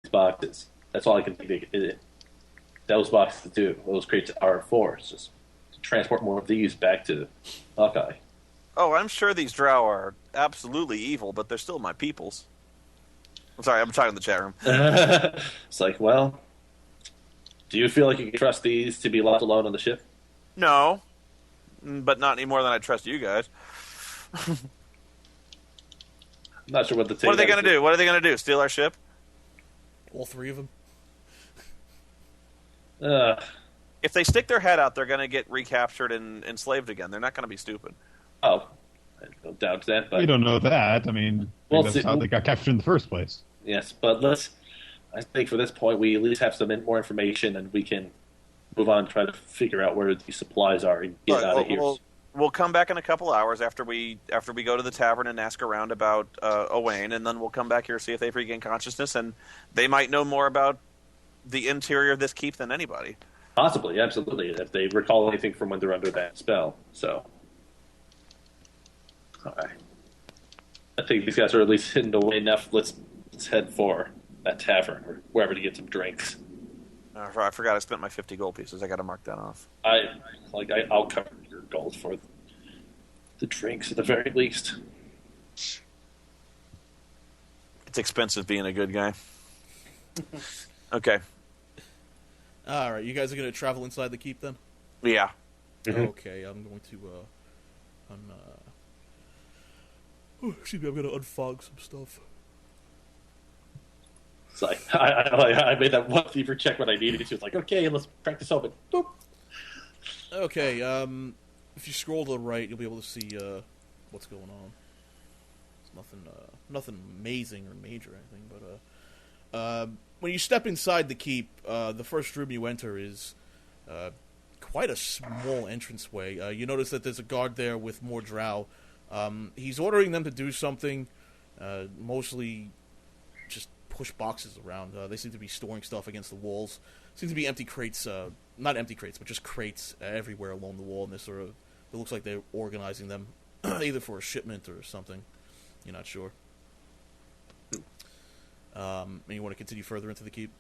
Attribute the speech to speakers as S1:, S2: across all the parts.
S1: boxes. That's all I can think those boxes do. Those crates are for. It's just to transport more of these back to Hawkeye.
S2: Oh, I'm sure these drow are absolutely evil, but they're still my peoples. I'm sorry, I'm talking in the chat room.
S1: It's like, well, do you feel like you can trust these to be left alone on the ship?
S2: No, but not any more than I trust you guys.
S1: I'm not sure what the
S2: What are they going to do? What are they going to do? Steal our ship?
S3: All three of them?
S2: If they stick their head out, they're going to get recaptured and enslaved again. They're not going to be stupid.
S1: Oh, I don't doubt that. But
S4: We don't know that. I mean, that's how they got captured in the first place.
S1: yes, but I think for this point, we at least have some more information, and we can move on and try to figure out where these supplies are and get out of here.
S2: We'll come back in a couple hours after we go to the tavern and ask around about Owain, and then we'll come back here, see if they've regained consciousness, and they might know more about the interior of this keep than anybody.
S1: Possibly, absolutely, if they recall anything from when they're under that spell. So, all right. I think these guys are at least hidden away enough. Let's head for that tavern or wherever to get some drinks.
S2: I forgot I spent my 50 gold pieces. I got to mark that off.
S1: I'll cover your gold for the drinks at the very least.
S2: It's expensive being a good guy. Okay.
S3: All right, you guys are going to travel inside the keep then?
S2: Yeah.
S1: Mm-hmm.
S3: Okay, I'm going to excuse me, I'm going to unfog some stuff.
S1: It's like I made that one fever check when I needed it. She was like, "Okay, let's practice open." Boop.
S3: Okay, if you scroll to the right, you'll be able to see what's going on. It's nothing amazing or major or anything, but when you step inside the keep, the first room you enter is quite a small entranceway. You notice that there's a guard there with more drow. He's ordering them to do something, mostly just push boxes around. They seem to be storing stuff against the walls. Seems to be empty crates, not empty crates, but just crates everywhere along the wall. And it looks like they're organizing them, either for a shipment or something. You're not sure. And you want to continue further into the keep?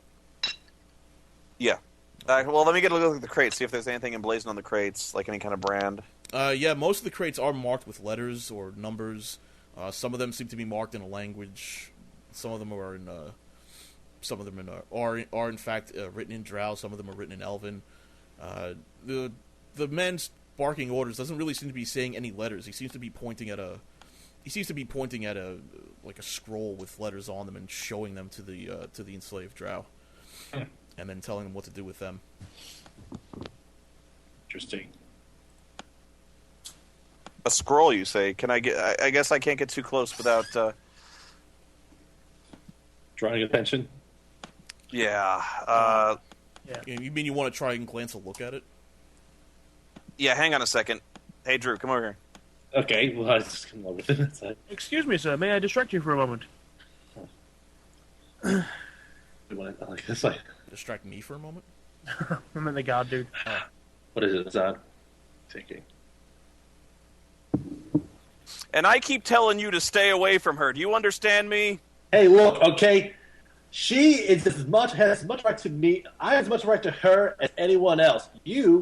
S2: Yeah. Well, let me get a look at the crates, see if there's anything emblazoned on the crates, like any kind of brand.
S3: Yeah, most of the crates are marked with letters or numbers. Some of them seem to be marked in a language. Some of them are in fact written in Drow. Some of them are written in Elven. The man's barking orders doesn't really seem to be saying any letters. He seems to be pointing at a like a scroll with letters on them and showing them to the enslaved Drow, and then telling them what to do with them.
S1: Interesting.
S2: A scroll, you say? Can I get? I guess I can't get too close without.
S1: Drawing attention.
S2: Yeah.
S3: You mean you want to try and glance a look at it?
S2: Yeah. Hang on a second. Hey, Drew, come over here.
S1: Okay, well, I was just come over with it.
S5: Excuse me, sir. May I distract you for a moment?
S1: Like this, like
S3: Distract me for a moment?
S5: I'm in the god, dude.
S1: what is it? Zod? Thinking.
S2: And I keep telling you to stay away from her. Do you understand me?
S1: Hey, look, okay. She has as much right to me. I have as much right to her as anyone else.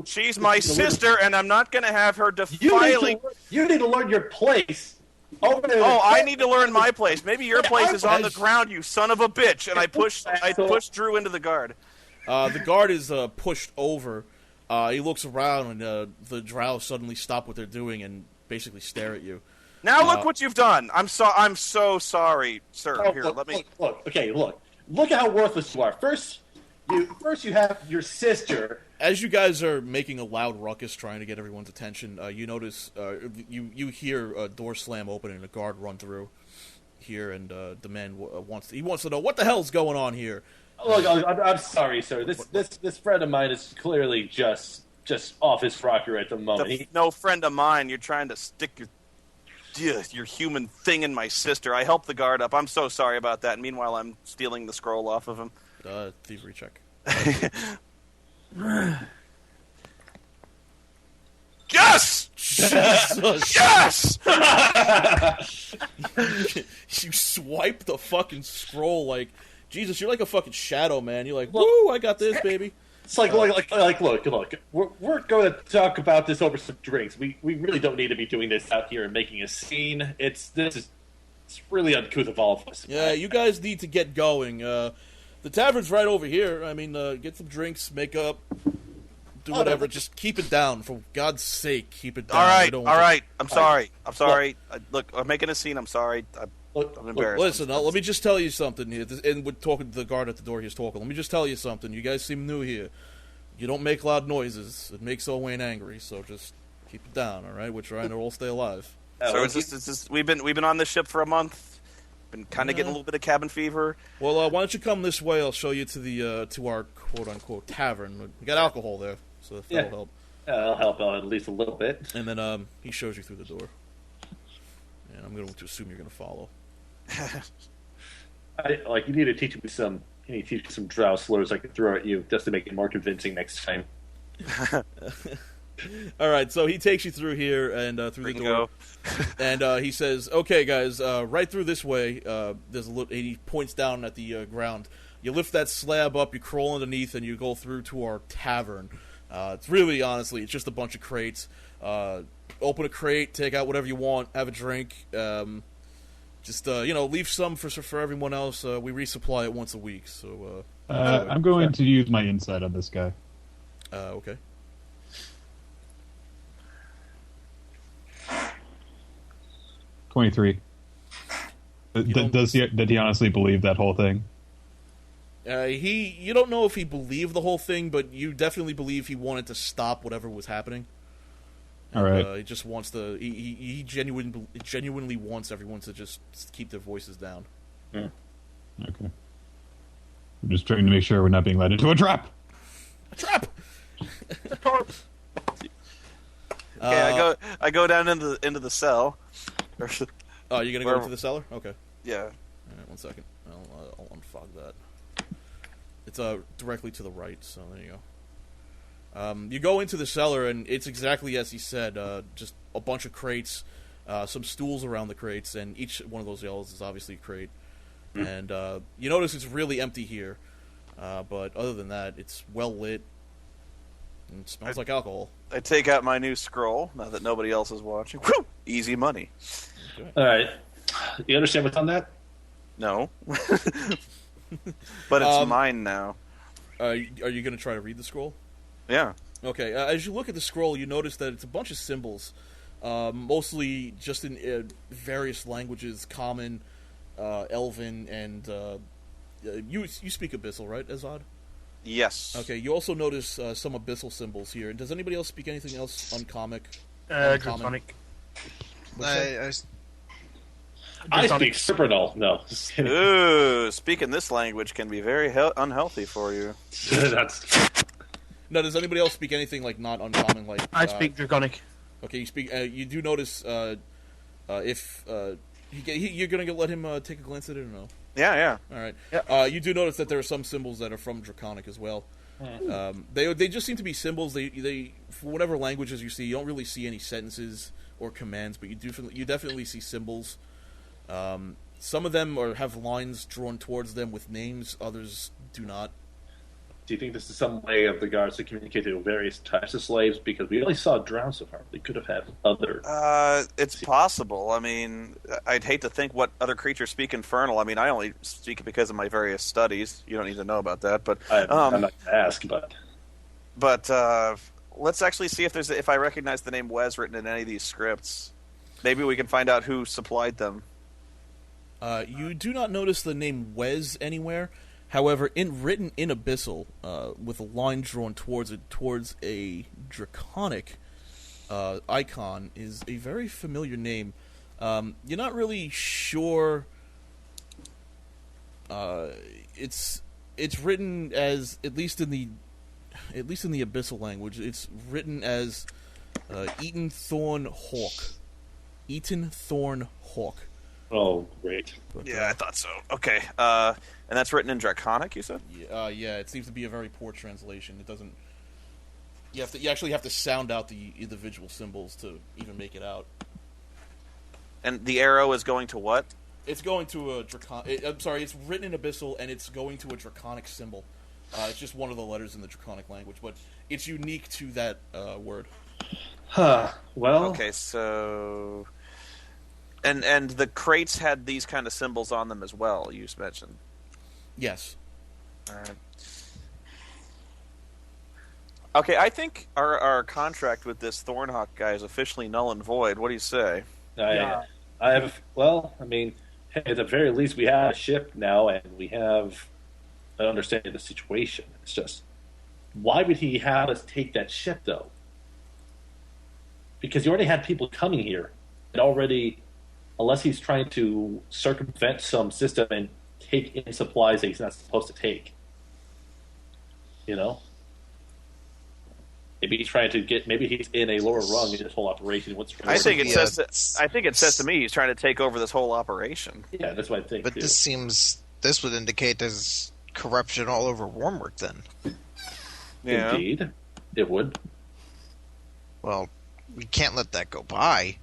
S2: She's my sister, and I'm not going to have her defiling.
S1: You need to learn your place. Over there.
S2: Oh, I need to learn my place. Maybe your place is on the ground, you son of a bitch. And I pushed Drew into the guard.
S3: The guard is pushed over. He looks around, and the drow suddenly stop what they're doing and basically stare at you.
S2: Now look what you've done. I'm so sorry, sir.
S1: Oh,
S2: Here,
S1: look. Okay, look. Look at how worthless you are. First you have your sister.
S3: As you guys are making a loud ruckus trying to get everyone's attention, you notice you hear a door slam open and a guard run through here, and the man wants to know what the hell's going on here.
S1: Look, I'm sorry, sir. This friend of mine is clearly just off his rocker at the moment.
S2: No friend of mine. You're trying to stick your human thing in my sister. I helped the guard up. I'm so sorry about that. Meanwhile, I'm stealing the scroll off of him.
S3: Thievery check.
S2: Yes!
S3: Jesus.
S2: Yes!
S3: You swipe the fucking scroll like Jesus, you're like a fucking shadow, man. You're like, woo, I got this, baby.
S1: It's like, look. We're going to talk about this over some drinks. We really don't need to be doing this out here and making a scene. It's really uncouth of all of us.
S3: Yeah, you guys need to get going. The tavern's right over here. I mean, get some drinks, make up, do whatever. Just keep it down, for God's sake. Keep it down.
S2: All right. I'm sorry. Look, I'm making a scene. I'm sorry. I'm embarrassed.
S3: Listen, let me just tell you something here. And we're talking to the guard at the door. He's talking. Let me just tell you something. You guys seem new here. You don't make loud noises. It makes Owain angry. So just keep it down. All right, we're trying to all stay alive.
S2: So it's just we've been on this ship for a month. Been kind of getting a little bit of cabin fever.
S3: Well, why don't you come this way? I'll show you to the to our quote unquote tavern. We got alcohol there, so that'll help.
S1: That'll help out at least a little bit.
S3: And then he shows you through the door. And I'm going to assume you're going to follow.
S1: You need to teach me some drow slurs I can throw at you just to make it more convincing next time.
S3: All right, so he takes you through here and through the door, and he says, "Okay, guys, right through this way. There's a little." And he points down at the ground. You lift that slab up, you crawl underneath, and you go through to our tavern. It's really, honestly, it's just a bunch of crates. Open a crate, take out whatever you want, have a drink. Just leave some for everyone else. We resupply it once a week. So
S4: I'm going to use my insight on this guy.
S3: Okay.
S4: 23. Did he honestly believe that whole thing?
S3: You don't know if he believed the whole thing, but you definitely believe he wanted to stop whatever was happening.
S4: All right.
S3: He just wants to. He genuinely wants everyone to just keep their voices down.
S1: Mm.
S4: Okay. I'm just trying to make sure we're not being led into a trap.
S3: A trap.
S2: Okay, I go down into the cell.
S3: Oh, you're gonna go into the cellar? Okay.
S2: Yeah.
S3: All right, 1 second. I'll unfog that. It's directly to the right, so there you go. You go into the cellar, and it's exactly as he said. Just a bunch of crates, some stools around the crates, and each one of those yellows is obviously a crate. Mm. And you notice it's really empty here, but other than that, it's well lit. And it smells like alcohol.
S2: I take out my new scroll, now that nobody else is watching. Whew! Easy money.
S1: Okay. All right. You understand what's on that?
S2: No. But it's mine now.
S3: Are you going to try to read the scroll?
S2: Yeah.
S3: Okay. As you look at the scroll, you notice that it's a bunch of symbols, mostly just in various languages, Common, Elven, and you speak Abyssal, right, Azad?
S2: Yes.
S3: Okay. You also notice some Abyssal symbols here. Does anybody else speak anything else uncomic?
S5: Draconic.
S1: I speak Cybernal. No.
S2: Ooh, speaking this language can be very unhealthy for you.
S1: That's.
S3: No, does anybody else speak anything like not uncommon? Like
S5: I speak Draconic.
S3: Okay, you speak. You do notice if you're gonna let him take a glance at it or no?
S2: Yeah.
S3: All right.
S5: Yeah.
S3: You do notice that there are some symbols that are from Draconic as well. They just seem to be symbols. They for whatever languages you see, you don't really see any sentences or commands, but you definitely see symbols. Some of them have lines drawn towards them with names. Others do not.
S1: Do you think this is some way of the guards to communicate to various types of slaves? Because we only saw drow so far. They could have had other.
S2: It's possible. I mean, I'd hate to think what other creatures speak Infernal. I mean, I only speak it because of my various studies. You don't need to know about that, but
S1: I'm not going to ask.
S2: But let's actually see if I recognize the name Wes written in any of these scripts. Maybe we can find out who supplied them.
S3: You do not notice the name Wes anywhere. However, written in Abyssal, with a line drawn towards it, towards a draconic icon, is a very familiar name. You're not really sure. It's written as, at least in the Abyssal language, it's written as Eaton Thorn Hawk. Eaton Thorn Hawk.
S1: Oh, great.
S3: But,
S2: yeah, I thought so. Okay. And that's written in Draconic, you said?
S3: Yeah, it seems to be a very poor translation. It doesn't... You actually have to sound out the individual symbols to even make it out.
S2: And the arrow is going to what?
S3: It's going to a I'm sorry, it's written in Abyssal, and it's going to a draconic symbol. It's just one of the letters in the draconic language, but it's unique to that word.
S1: Huh. Well.
S2: Okay, so... And the crates had these kind of symbols on them as well, you mentioned.
S3: Yes.
S2: All right. Okay, I think our contract with this Thornhawk guy is officially null and void. What do you say?
S1: I have. Well, I mean, hey, at the very least, we have a ship now, and we have an understanding of the situation. It's just, why would he have us take that ship, though? Because you already had people coming here, and already, unless he's trying to circumvent some system and take in supplies that he's not supposed to take, you know. Maybe he's trying to get. Maybe he's in a lower rung in this whole operation.
S2: I think it says to me he's trying to take over this whole operation.
S1: Yeah, that's what I think.
S6: But
S1: too.
S6: this would indicate there's corruption all over Wyrmwick. Then,
S2: Yeah.
S1: Indeed, it would.
S6: well, we can't let that go by.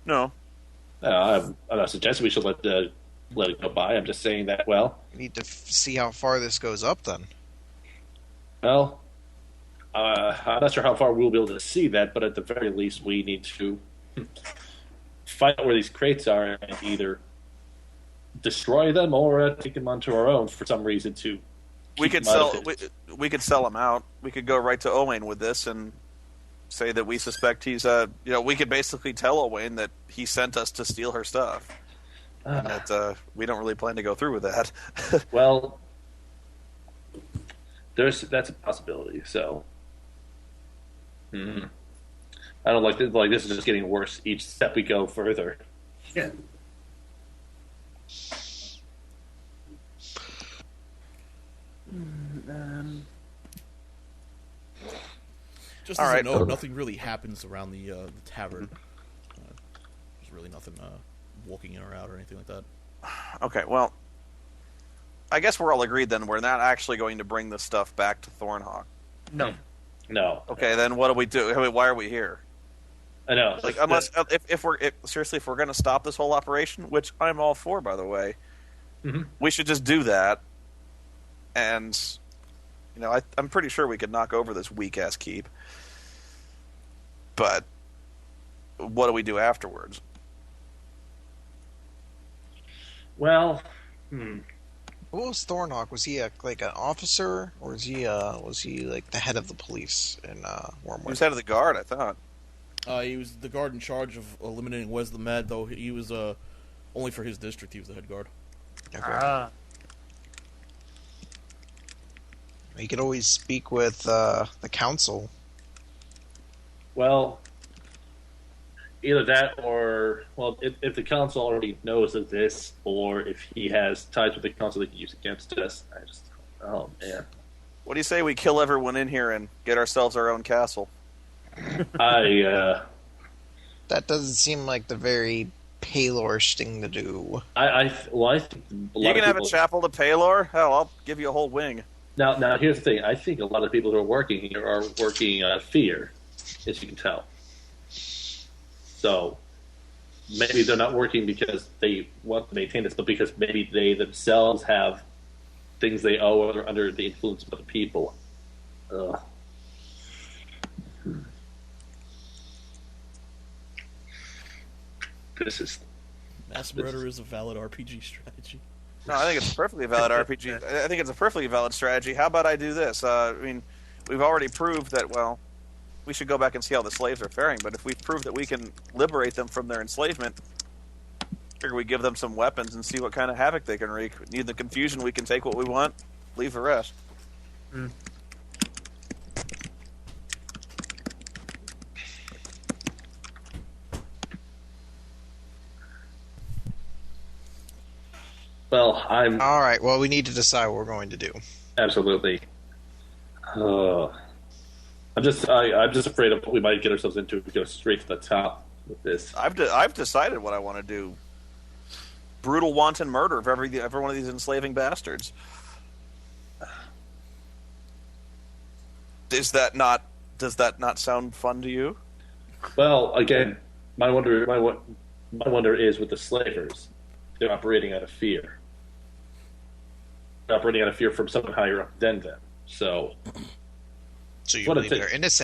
S2: No.
S1: I'm not suggesting we should let it go by. I'm just saying that. Well,
S6: We need to see how far this goes up. Then,
S1: well. I'm not sure how far we'll be able to see that, but at the very least, we need to find out where these crates are and either destroy them or take them onto our own for some reason to.
S2: We could sell. We could sell him out. We could go right to Owain with this and say that we suspect he's. We could basically tell Owain that he sent us to steal her stuff, and that we don't really plan to go through with that.
S1: Well, that's a possibility. So. I don't like this. Like, this is just getting worse each step we go further.
S5: Yeah.
S3: Just
S2: All
S3: as
S2: right.
S3: a note, nothing really happens around the tavern. There's really nothing walking in or out or anything like that.
S2: Okay, well, I guess we're all agreed then. We're not actually going to bring this stuff back to Thornhawk.
S5: No.
S1: No.
S2: Okay, then what do we do? I mean, why are we here?
S1: I know.
S2: Like, unless if we're going to stop this whole operation, which I'm all for, by the way, we should just do that. And I'm pretty sure we could knock over this weak ass keep. But what do we do afterwards?
S1: Well,
S6: what was Thornhawk? Was he like an officer, or was he like the head of the police in
S2: He
S6: Wyrmwick?
S2: was head of the guard, I thought.
S3: He was the guard in charge of eliminating Wes the Mad, though he was only for his district. He was the head guard.
S6: Okay. You could always speak with the council.
S1: well, either that or, well, if the council already knows of this, or if he has ties with the council they can use against us, oh man.
S2: What do you say we kill everyone in here and get ourselves our own castle?
S6: That doesn't seem like the very Palorish thing to do.
S1: I think a lot
S2: You
S1: of
S2: can have a
S1: people-
S2: chapel to Palor? Hell, I'll give you a whole wing.
S1: Now here's the thing. I think a lot of people who are working here are working fear, as you can tell. So maybe they're not working because they want to maintain this, but because maybe they themselves have things they owe or they're under the influence of other people. Ugh. This is
S3: Mass murder is a valid RPG strategy.
S2: No, I think it's a perfectly valid RPG. I think it's a perfectly valid strategy. How about I do this? I mean, we've already proved that, well, we should go back and see how the slaves are faring, but if we've proved that we can liberate them from their enslavement, I figure we give them some weapons and see what kind of havoc they can wreak. Need the confusion, we can take what we want, leave the rest.
S1: well. I'm
S6: All right. Well, we need to decide what we're going to do.
S1: absolutely. I'm just afraid of what we might get ourselves into if we go straight to the top with this.
S2: I've decided what I want to do. Brutal, wanton murder of every one of these enslaving bastards. Does that not sound fun to you?
S1: Well, again, my wonder is with the slavers. They're operating out of fear. They're operating out of fear from someone higher up than them. So,
S6: So you
S1: what a
S6: believe
S1: thing.
S6: they're innocent?